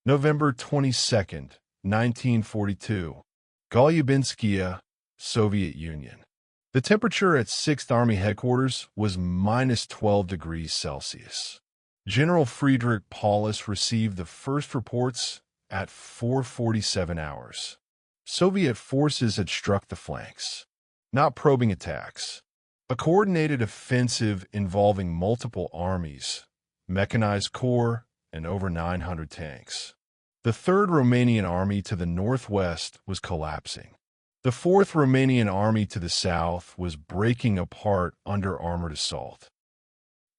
November 22nd, 1942. Golubinskia, Soviet Union. The temperature at 6th Army Headquarters was minus 12 degrees Celsius. General Friedrich Paulus received the first reports at 4:47 hours. Soviet forces had struck the flanks, not probing attacks. A coordinated offensive involving multiple armies, mechanized corps, and over 900 tanks. The 3rd Romanian Army to the northwest was collapsing. The 4th Romanian Army to the south was breaking apart under armored assault.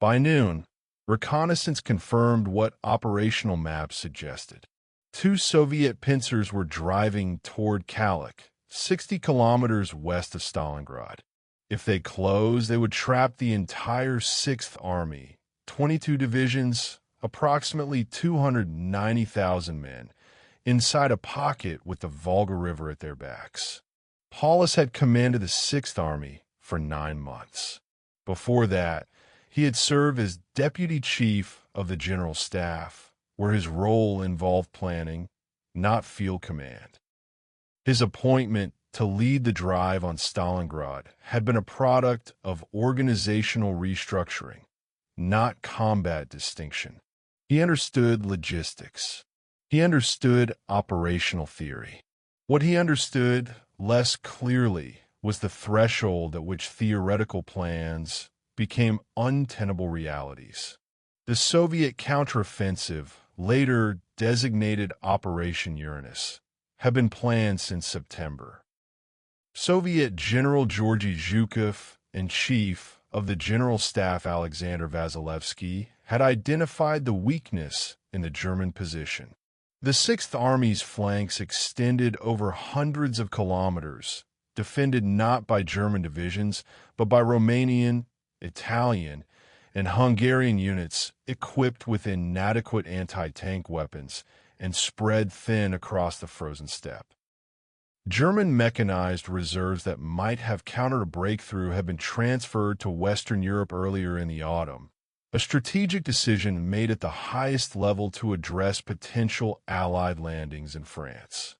By noon, reconnaissance confirmed what operational maps suggested. 2 Soviet pincers were driving toward Kalik, 60 kilometers west of Stalingrad. If they closed, they would trap the entire 6th Army, 22 divisions, approximately 290,000 men, inside a pocket with the Volga River at their backs. Paulus had commanded the 6th Army for 9 months. Before that, he had served as Deputy Chief of the General Staff, where his role involved planning, not field command. His appointment to lead the drive on Stalingrad had been a product of organizational restructuring, not combat distinction. He understood logistics. He understood operational theory. What he understood less clearly was the threshold at which theoretical plans became untenable realities. The Soviet counteroffensive, later designated Operation Uranus, had been planned since September. Soviet General Georgy Zhukov and Chief of the General Staff Alexander Vasilevsky had identified the weakness in the German position. The 6th Army's flanks extended over hundreds of kilometers, defended not by German divisions, but by Romanian, Italian, and Hungarian units equipped with inadequate anti-tank weapons and spread thin across the frozen steppe. German mechanized reserves that might have countered a breakthrough had been transferred to Western Europe earlier in the autumn, a strategic decision made at the highest level to address potential Allied landings in France.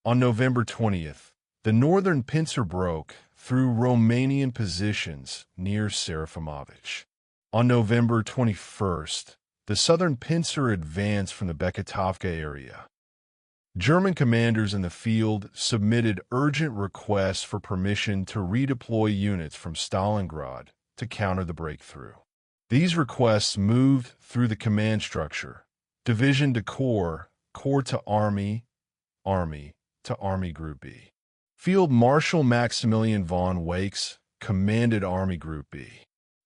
On November 20th, the northern pincer broke through Romanian positions near Serafimovic. On November 21st, the southern pincer advanced from the Beketovka area. German commanders in the field submitted urgent requests for permission to redeploy units from Stalingrad to counter the breakthrough. These requests moved through the command structure, division to corps, corps to army, army to Army Group B. Field Marshal Maximilian von Wakes commanded Army Group B.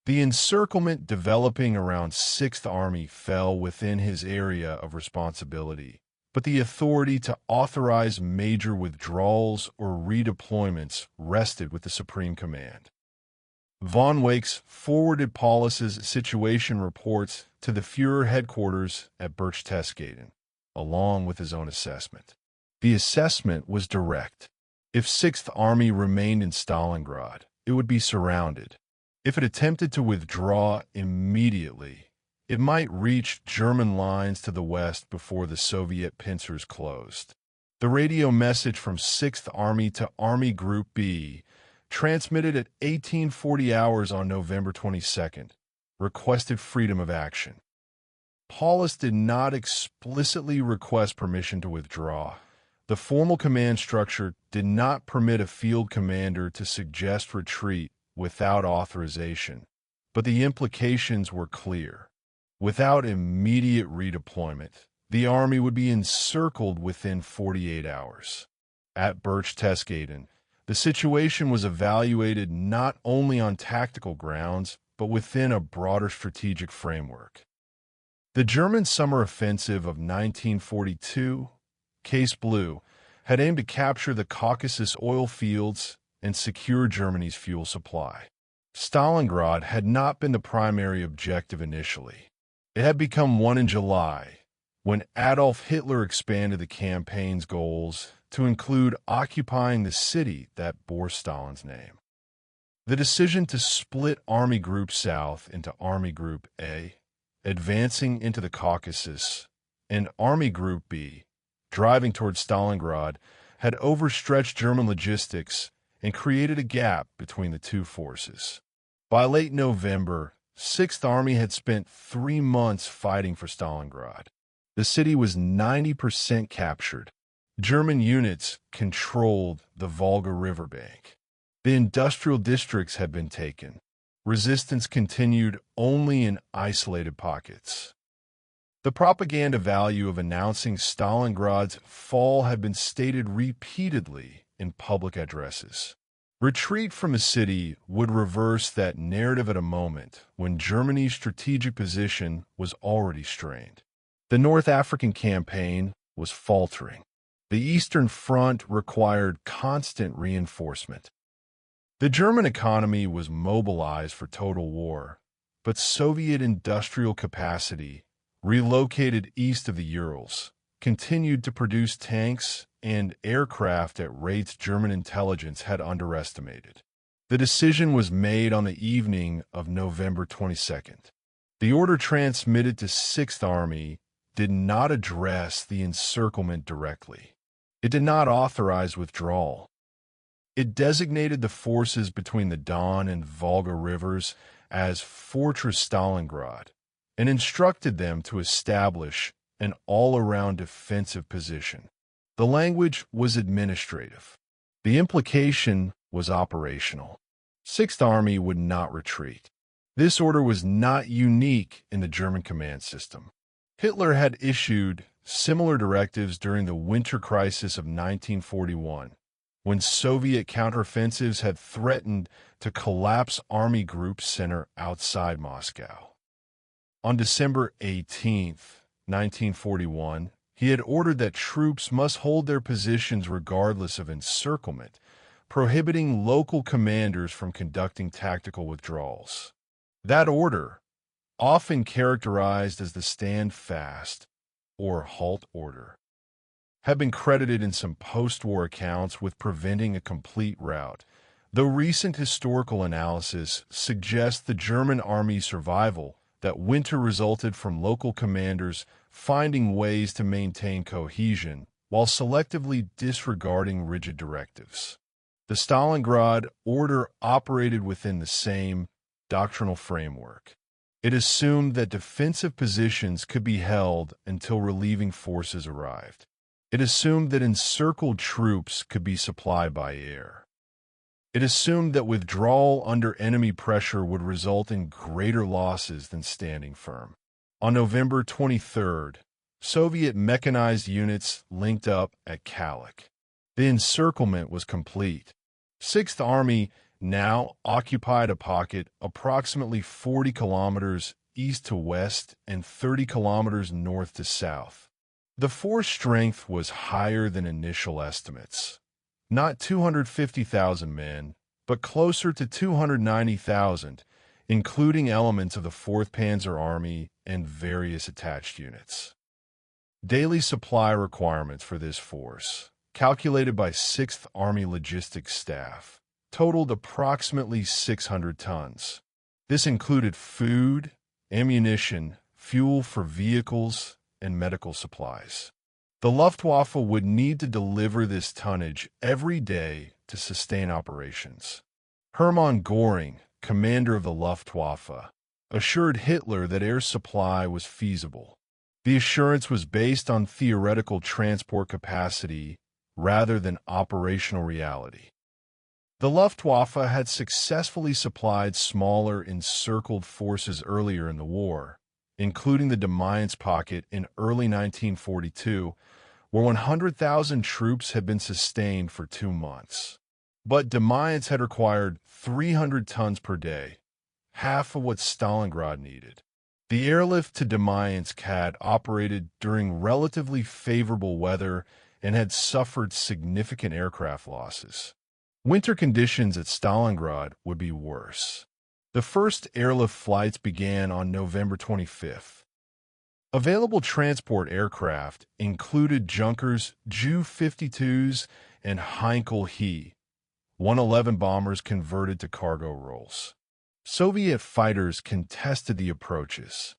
The encirclement developing around 6th Army fell within his area of responsibility, but the authority to authorize major withdrawals or redeployments rested with the Supreme Command. Von Wakes forwarded Paulus's situation reports to the Führer headquarters at Berchtesgaden, along with his own assessment. The assessment was direct. If 6th Army remained in Stalingrad, it would be surrounded. If it attempted to withdraw immediately, it might reach German lines to the west before the Soviet pincers closed. The radio message from 6th Army to Army Group B, transmitted at 1840 hours on November 22nd, requested freedom of action. Paulus did not explicitly request permission to withdraw. The formal command structure did not permit a field commander to suggest retreat without authorization, but the implications were clear. Without immediate redeployment, the army would be encircled within 48 hours. At Berchtesgaden, the situation was evaluated not only on tactical grounds, but within a broader strategic framework. The German summer offensive of 1942, Case Blue, had aimed to capture the Caucasus oil fields and secure Germany's fuel supply. Stalingrad had not been the primary objective initially. It had become one in July, when Adolf Hitler expanded the campaign's goals to include occupying the city that bore Stalin's name. The decision to split Army Group South into Army Group A, advancing into the Caucasus, and Army Group B, driving towards Stalingrad, had overstretched German logistics and created a gap between the two forces. By late November, 6th Army had spent 3 months fighting for Stalingrad. The city was 90% captured. German units controlled the Volga riverbank. The industrial districts had been taken. Resistance continued only in isolated pockets. The propaganda value of announcing Stalingrad's fall had been stated repeatedly in public addresses. Retreat from a city would reverse that narrative at a moment when Germany's strategic position was already strained. The North African campaign was faltering. The Eastern Front required constant reinforcement. The German economy was mobilized for total war, but Soviet industrial capacity, relocated east of the Urals, continued to produce tanks and aircraft at rates German intelligence had underestimated. The decision was made on the evening of November 22nd. The order transmitted to 6th Army did not address the encirclement directly. It did not authorize withdrawal. It designated the forces between the Don and Volga rivers as Fortress Stalingrad and instructed them to establish an all-around defensive position. The language was administrative. The implication was operational. 6th Army would not retreat. This order was not unique in the German command system. Hitler had issued similar directives during the winter crisis of 1941, when Soviet counteroffensives had threatened to collapse Army Group Center outside Moscow. On December 18, 1941, he had ordered that troops must hold their positions regardless of encirclement, prohibiting local commanders from conducting tactical withdrawals. That order, often characterized as the Stand Fast or Halt Order, had been credited in some post-war accounts with preventing a complete rout, though recent historical analysis suggests the German army's survival that winter resulted from local commanders finding ways to maintain cohesion while selectively disregarding rigid directives. The Stalingrad Order operated within the same doctrinal framework. It assumed that defensive positions could be held until relieving forces arrived. It assumed that encircled troops could be supplied by air. It assumed that withdrawal under enemy pressure would result in greater losses than standing firm. On November 23rd, Soviet mechanized units linked up at Kalik. The encirclement was complete. 6th Army now occupied a pocket approximately 40 kilometers east to west and 30 kilometers north to south. The force strength was higher than initial estimates. Not 250,000 men, but closer to 290,000, including elements of the 4th Panzer Army and various attached units. Daily supply requirements for this force, calculated by 6th Army Logistics Staff, totaled approximately 600 tons. This included food, ammunition, fuel for vehicles, and medical supplies. The Luftwaffe would need to deliver this tonnage every day to sustain operations. Hermann Göring, commander of the Luftwaffe, assured Hitler that air supply was feasible. The assurance was based on theoretical transport capacity rather than operational reality. The Luftwaffe had successfully supplied smaller encircled forces earlier in the war, including the Demayance pocket in early 1942, where 100,000 troops had been sustained for 2 months. But Demayance had required 300 tons per day, half of what Stalingrad needed. The airlift to Demayance had operated during relatively favorable weather and had suffered significant aircraft losses. Winter conditions at Stalingrad would be worse. The first airlift flights began on November 25th. Available transport aircraft included Junkers Ju-52s and Heinkel He 111 bombers converted to cargo roles. Soviet fighters contested the approaches.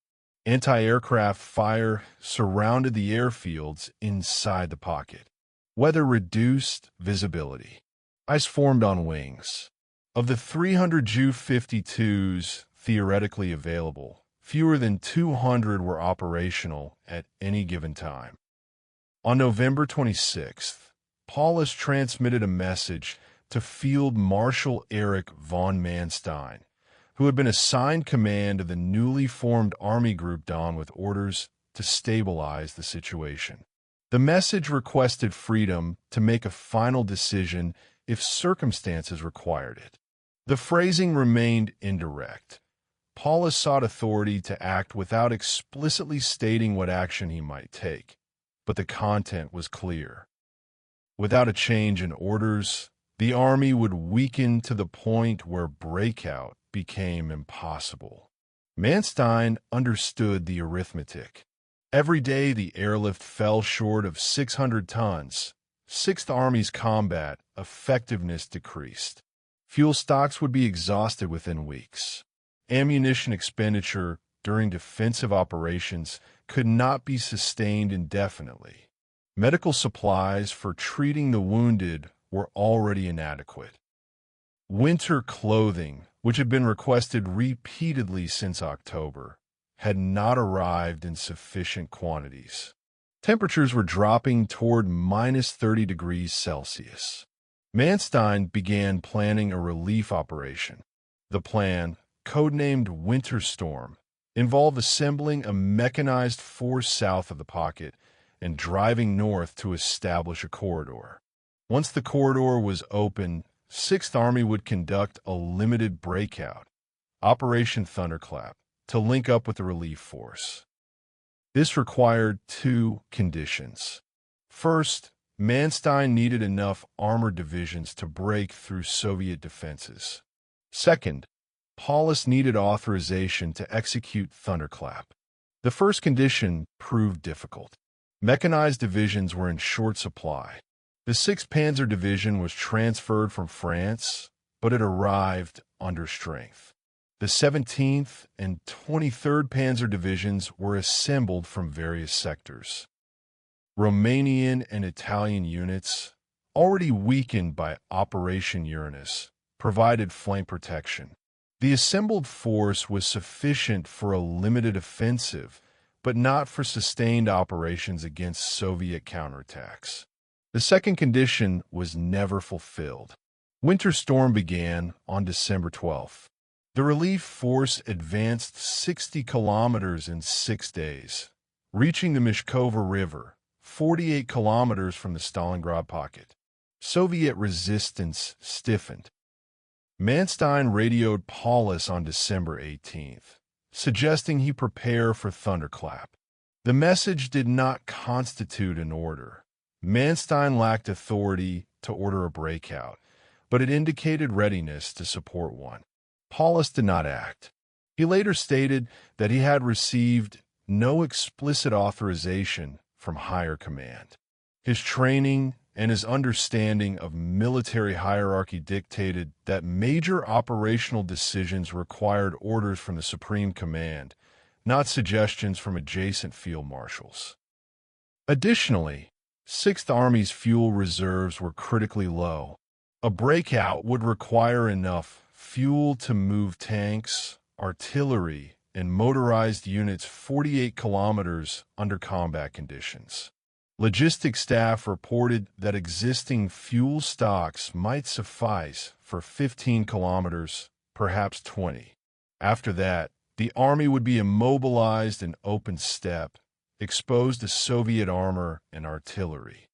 Anti-aircraft fire surrounded the airfields inside the pocket. Weather reduced visibility. Ice formed on wings. Of the 300 Ju-52s theoretically available, fewer than 200 were operational at any given time. On November 26th, Paulus transmitted a message to Field Marshal Erich von Manstein, who had been assigned command of the newly formed Army Group Dawn with orders to stabilize the situation. The message requested freedom to make a final decision if circumstances required it. The phrasing remained indirect. Paulus sought authority to act without explicitly stating what action he might take, but the content was clear. Without a change in orders, the army would weaken to the point where breakout became impossible. Manstein understood the arithmetic. Every day the airlift fell short of 600 tons. Sixth Army's combat effectiveness decreased. Fuel stocks would be exhausted within weeks. Ammunition expenditure during defensive operations could not be sustained indefinitely. Medical supplies for treating the wounded were already inadequate. Winter clothing, which had been requested repeatedly since October, had not arrived in sufficient quantities. Temperatures were dropping toward minus 30 degrees Celsius. Manstein began planning a relief operation. The plan, codenamed Winter Storm, involved assembling a mechanized force south of the pocket and driving north to establish a corridor. Once the corridor was open, 6th Army would conduct a limited breakout, Operation Thunderclap, to link up with the relief force. This required two conditions. First, Manstein needed enough armored divisions to break through Soviet defenses. Second, Paulus needed authorization to execute Thunderclap. The first condition proved difficult. Mechanized divisions were in short supply. The 6th Panzer Division was transferred from France, but it arrived under strength. The 17th and 23rd Panzer Divisions were assembled from various sectors. Romanian and Italian units, already weakened by Operation Uranus, provided flank protection. The assembled force was sufficient for a limited offensive, but not for sustained operations against Soviet counterattacks. The second condition was never fulfilled. Winter Storm began on December 12th. The relief force advanced 60 kilometers in 6 days, reaching the Mishkova River, 48 kilometers from the Stalingrad pocket. Soviet resistance stiffened. Manstein radioed Paulus on December 18th, suggesting he prepare for Thunderclap. The message did not constitute an order. Manstein lacked authority to order a breakout, but it indicated readiness to support one. Paulus did not act. He later stated that he had received no explicit authorization from higher command. His training and his understanding of military hierarchy dictated that major operational decisions required orders from the Supreme Command, not suggestions from adjacent field marshals. Additionally, 6th Army's fuel reserves were critically low. A breakout would require enough fuel to move tanks, artillery, and motorized units 48 kilometers under combat conditions. Logistics staff reported that existing fuel stocks might suffice for 15 kilometers, perhaps 20. After that, the Army would be immobilized in open steppe, exposed to Soviet armor and artillery.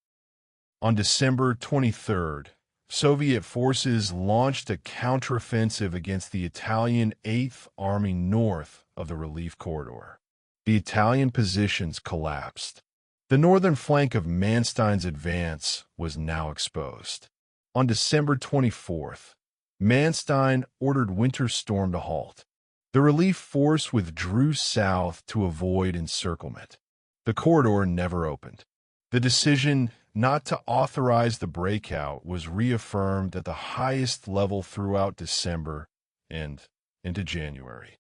On December 23rd, Soviet forces launched a counteroffensive against the Italian 8th Army north of the relief corridor. The Italian positions collapsed. The northern flank of Manstein's advance was now exposed. On December 24th, Manstein ordered Winter Storm to halt. The relief force withdrew south to avoid encirclement. The corridor never opened. The decision not to authorize the breakout was reaffirmed at the highest level throughout December and into January.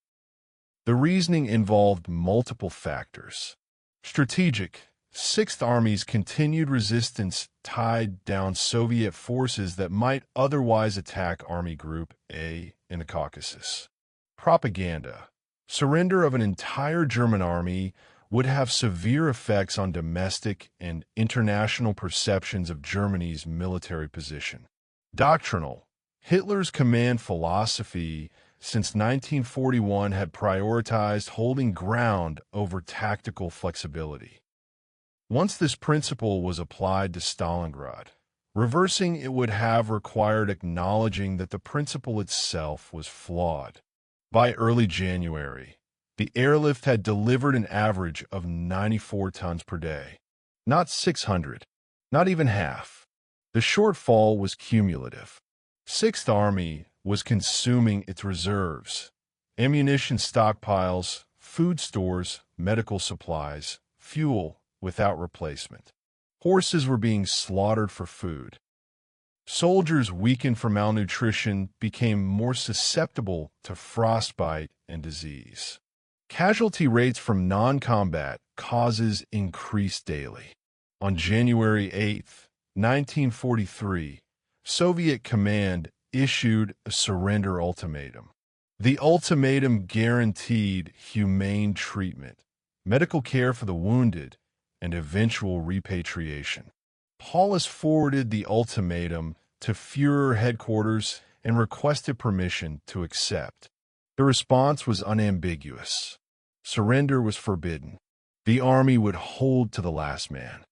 The reasoning involved multiple factors. Strategic. Sixth Army's continued resistance tied down Soviet forces that might otherwise attack Army Group A in the Caucasus. Propaganda. Surrender of an entire German army would have severe effects on domestic and international perceptions of Germany's military position. Doctrinal. Hitler's command philosophy since 1941 had prioritized holding ground over tactical flexibility. Once this principle was applied to Stalingrad, reversing it would have required acknowledging that the principle itself was flawed. By early January, the airlift had delivered an average of 94 tons per day. Not 600, not even half. The shortfall was cumulative. Sixth Army was consuming its reserves, ammunition stockpiles, food stores, medical supplies, fuel without replacement. Horses were being slaughtered for food. Soldiers weakened from malnutrition became more susceptible to frostbite and disease. Casualty rates from non-combat causes increased daily. On January 8, 1943, Soviet command issued a surrender ultimatum. The ultimatum guaranteed humane treatment, medical care for the wounded, and eventual repatriation. Paulus forwarded the ultimatum to Führer headquarters and requested permission to accept. The response was unambiguous. Surrender was forbidden. The army would hold to the last man.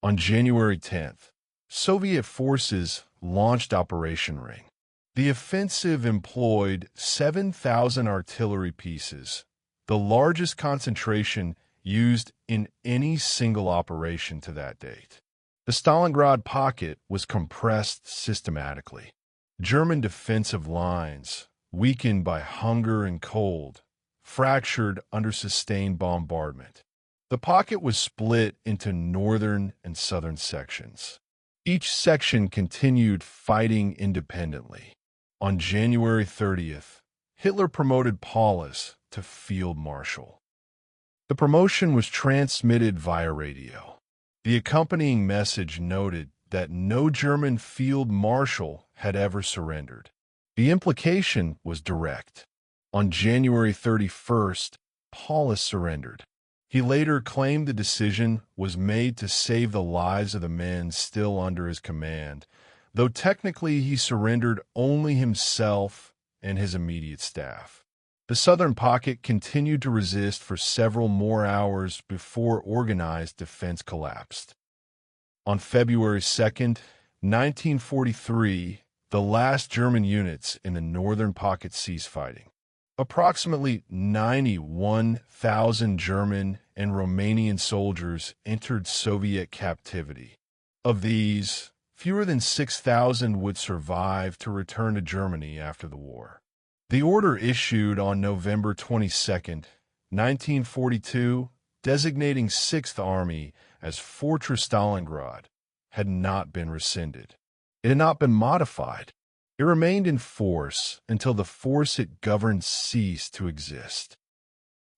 On January 10th, Soviet forces launched Operation Ring. The offensive employed 7,000 artillery pieces, the largest concentration used in any single operation to that date. The Stalingrad pocket was compressed systematically. German defensive lines, weakened by hunger and cold, fractured under sustained bombardment. The pocket was split into northern and southern sections. Each section continued fighting independently. On January 30th, Hitler promoted Paulus to Field Marshal. The promotion was transmitted via radio. The accompanying message noted that no German field marshal had ever surrendered. The implication was direct. On January 31st, Paulus surrendered. He later claimed the decision was made to save the lives of the men still under his command, though technically he surrendered only himself and his immediate staff. The southern pocket continued to resist for several more hours before organized defense collapsed. On February 2nd, 1943, the last German units in the northern pocket ceased fighting. Approximately 91,000 German and Romanian soldiers entered Soviet captivity. Of these, fewer than 6,000 would survive to return to Germany after the war. The order issued on November 22, 1942, designating Sixth Army as Fortress Stalingrad, had not been rescinded. It had not been modified. It remained in force until the force it governed ceased to exist.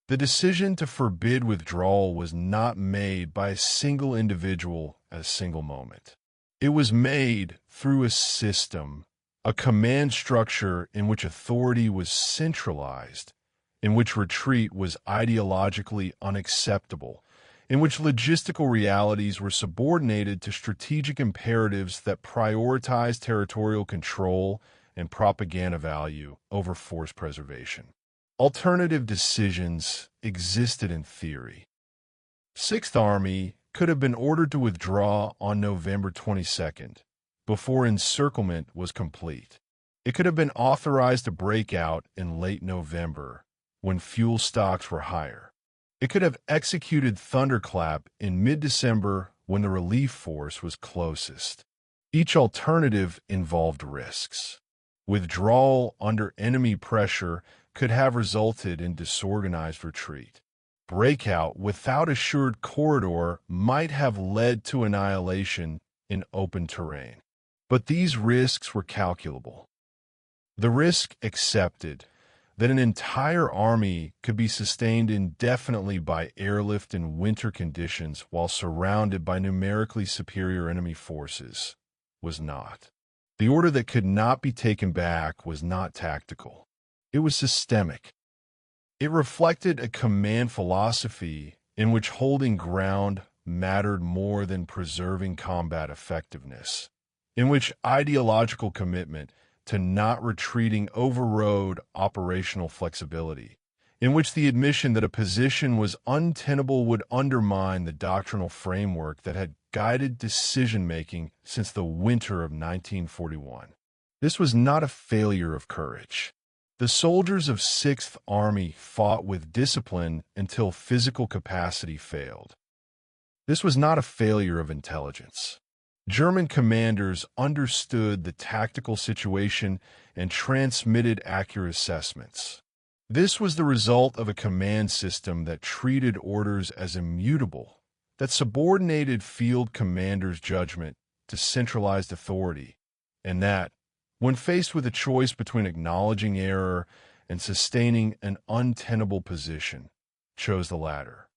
The decision to forbid withdrawal was not made by a single individual at a single moment. It was made through a system, a command structure in which authority was centralized, in which retreat was ideologically unacceptable, in which logistical realities were subordinated to strategic imperatives that prioritized territorial control and propaganda value over force preservation. Alternative decisions existed in theory. Sixth Army could have been ordered to withdraw on November 22nd, before encirclement was complete. It could have been authorized to break out in late November, when fuel stocks were higher. It could have executed thunderclap in mid-December when the relief force was closest. Each alternative involved risks. Withdrawal under enemy pressure could have resulted in disorganized retreat. Breakout without assured corridor might have led to annihilation in open terrain. But these risks were calculable. The risk accepted, that an entire army could be sustained indefinitely by airlift in winter conditions while surrounded by numerically superior enemy forces was not. The order that could not be taken back was not tactical. It was systemic. It reflected a command philosophy in which holding ground mattered more than preserving combat effectiveness, in which ideological commitment to not retreating overrode operational flexibility, in which the admission that a position was untenable would undermine the doctrinal framework that had guided decision-making since the winter of 1941. This was not a failure of courage. The soldiers of 6th Army fought with discipline until physical capacity failed. This was not a failure of intelligence. German commanders understood the tactical situation and transmitted accurate assessments. This was the result of a command system that treated orders as immutable, that subordinated field commanders' judgment to centralized authority, and that, when faced with a choice between acknowledging error and sustaining an untenable position, chose the latter.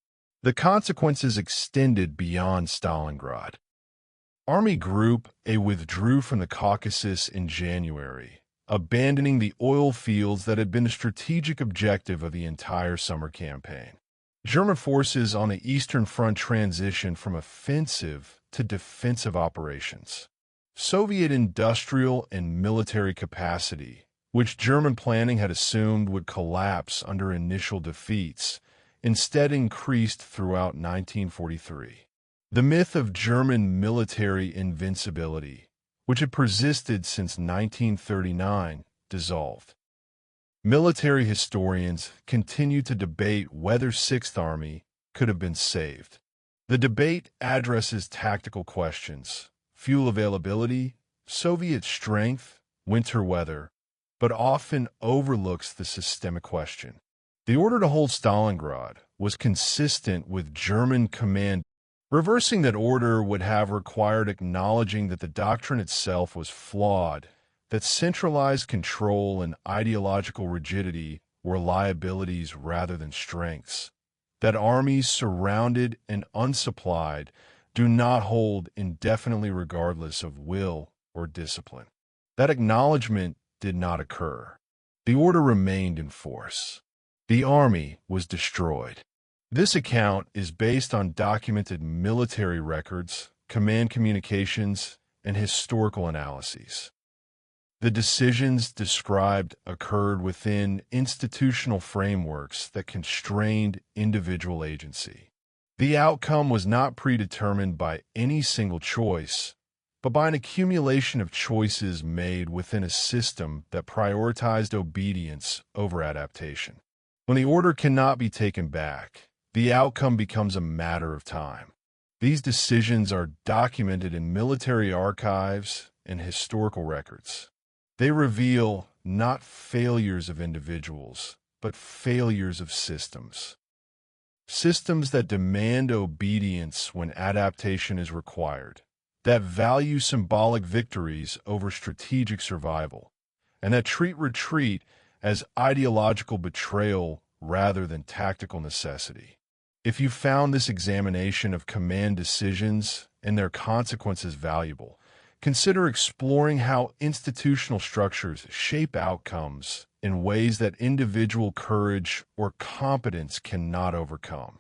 The consequences extended beyond Stalingrad. Army Group A withdrew from the Caucasus in January, abandoning the oil fields that had been a strategic objective of the entire summer campaign. German forces on the Eastern Front transitioned from offensive to defensive operations. Soviet industrial and military capacity, which German planning had assumed would collapse under initial defeats, instead increased throughout 1943. The myth of German military invincibility, which had persisted since 1939, dissolved. Military historians continue to debate whether 6th Army could have been saved. The debate addresses tactical questions, fuel availability, Soviet strength, winter weather, but often overlooks the systemic question. The order to hold Stalingrad was consistent with German command. Reversing that order would have required acknowledging that the doctrine itself was flawed, that centralized control and ideological rigidity were liabilities rather than strengths, that armies surrounded and unsupplied do not hold indefinitely regardless of will or discipline. That acknowledgement did not occur. The order remained in force. The army was destroyed. This account is based on documented military records, command communications, and historical analyses. The decisions described occurred within institutional frameworks that constrained individual agency. The outcome was not predetermined by any single choice, but by an accumulation of choices made within a system that prioritized obedience over adaptation. When the order cannot be taken back, the outcome becomes a matter of time. These decisions are documented in military archives and historical records. They reveal not failures of individuals, but failures of systems. Systems that demand obedience when adaptation is required, that value symbolic victories over strategic survival, and that treat retreat as ideological betrayal rather than tactical necessity. If you found this examination of command decisions and their consequences valuable, consider exploring how institutional structures shape outcomes in ways that individual courage or competence cannot overcome.